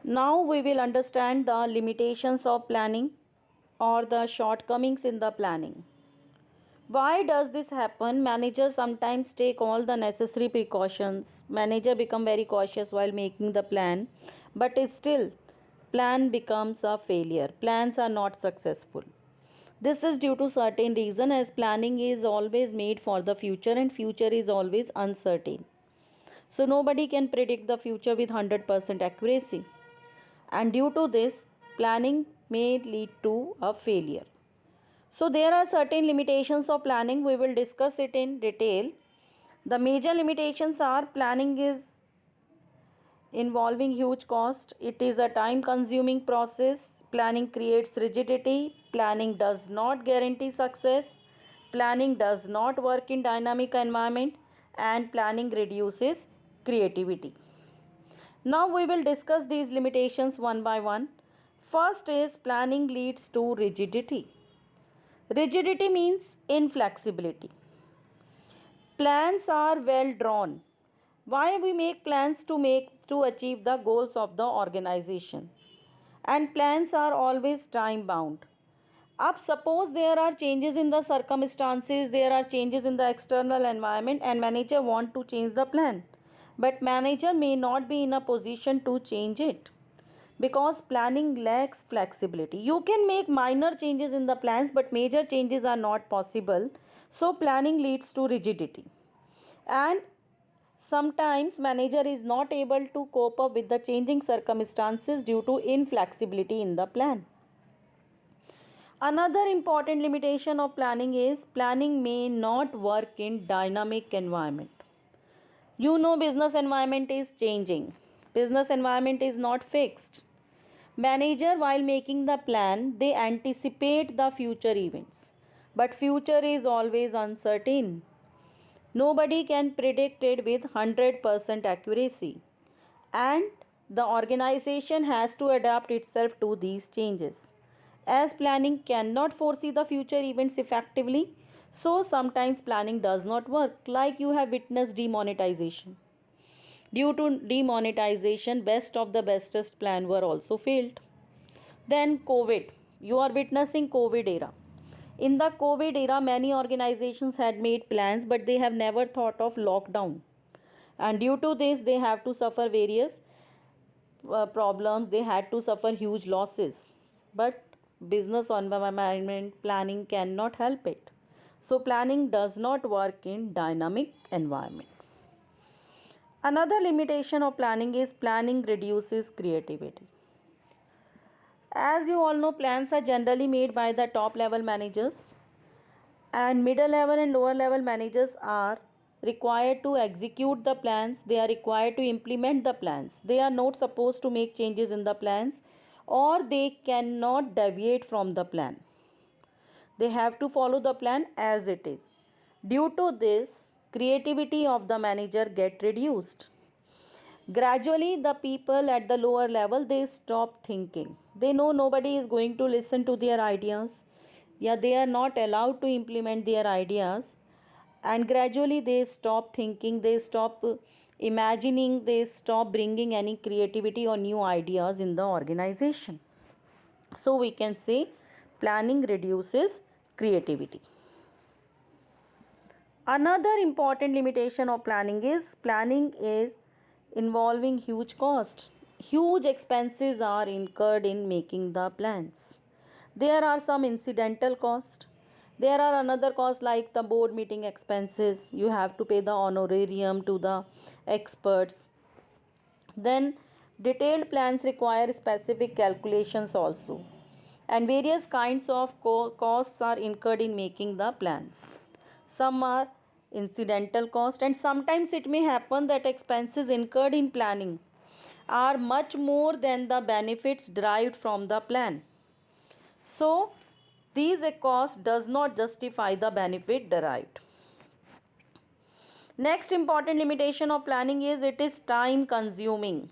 Now we will understand the limitations of planning or the shortcomings in the planning. Why does this happen? Managers sometimes take all the necessary precautions. Manager become very cautious while making the plan, but it still plan becomes a failure. Plans are not successful. This is due to certain reason as planning is always made for the future and future is always uncertain. So nobody can predict the future with 100% accuracy. And due to this, planning may lead to a failure. So there are certain limitations of planning. We will discuss it in detail. The major limitations are planning is involving huge cost. It is a time consuming process. Planning creates rigidity. Planning does not guarantee success. Planning does not work in dynamic environment and planning reduces creativity. Now we will discuss these limitations one by one. First is planning leads to rigidity. Rigidity means inflexibility. Plans are well drawn. Why we make plans to achieve the goals of the organization. And plans are always time bound. Up suppose there are changes in the circumstances, there are changes in the external environment and manager want to change the plan. But manager may not be in a position to change it because planning lacks flexibility. You can make minor changes in the plans but major changes are not possible. So planning leads to rigidity. And sometimes manager is not able to cope up with the changing circumstances due to inflexibility in the plan. Another important limitation of planning is planning may not work in dynamic environment. You know business environment is changing. Business environment is not fixed. Manager while making the plan they anticipate the future events. But future is always uncertain. Nobody can predict it with 100% accuracy. And the organization has to adapt itself to these changes. As planning cannot foresee the future events effectively, so sometimes planning does not work, like you have witnessed demonetization. Due to demonetization, best of the bestest plan were also failed. Then COVID. You are witnessing COVID era. In the COVID era, many organizations had made plans, but they have never thought of lockdown. And due to this, they have to suffer various problems. They had to suffer huge losses. But business environment planning cannot help it. So planning does not work in dynamic environment. Another limitation of planning is planning reduces creativity. As you all know, plans are generally made by the top level managers, and middle level and lower level managers are required to execute the plans. They are required to implement the plans. They are not supposed to make changes in the plans or they cannot deviate from the plan. They have to follow the plan as it is. Due to this, creativity of the manager get reduced. Gradually, the people at the lower level they stop thinking. They know nobody is going to listen to their ideas. Yeah, they are not allowed to implement their ideas. And gradually, they stop thinking. They stop imagining. They stop bringing any creativity or new ideas in the organization. So we can say planning reduces creativity. Another important limitation of planning is involving huge cost. Huge expenses are incurred in making the plans. There are some incidental costs. There are another costs like the board meeting expenses. You have to pay the honorarium to the experts. Then detailed plans require specific calculations also. And various kinds of costs are incurred in making the plans. Some are incidental cost and sometimes it may happen that expenses incurred in planning are much more than the benefits derived from the plan. So these cost does not justify the benefit derived. Next important limitation of planning is it is time consuming.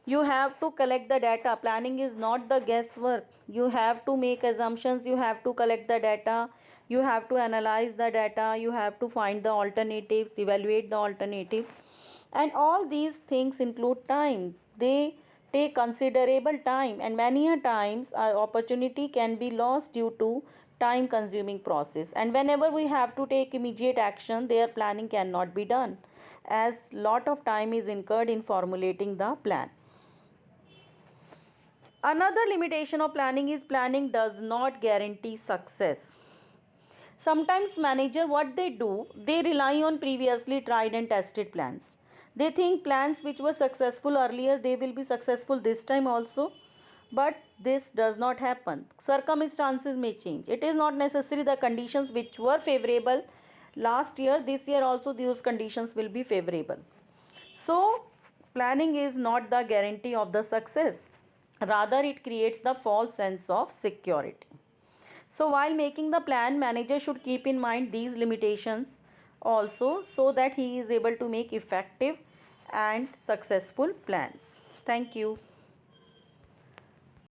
You have to collect the data. Planning is not the guesswork. You have to make assumptions. You have to collect the data. You have to analyze the data. You have to find the alternatives, evaluate the alternatives. And all these things include time. They take considerable time, and many a times our opportunity can be lost due to time consuming process. And whenever we have to take immediate action, their planning cannot be done as lot of time is incurred in formulating the plan. Another limitation of planning is planning does not guarantee success. Sometimes manager, what they do, they rely on previously tried and tested plans. They think plans which were successful earlier, they will be successful this time also. But this does not happen. Circumstances may change. It is not necessary the conditions which were favorable last year, this year also those conditions will be favorable. So planning is not the guarantee of the success. Rather, it creates the false sense of security. So while making the plan, manager should keep in mind these limitations also, so that he is able to make effective and successful plans. Thank you.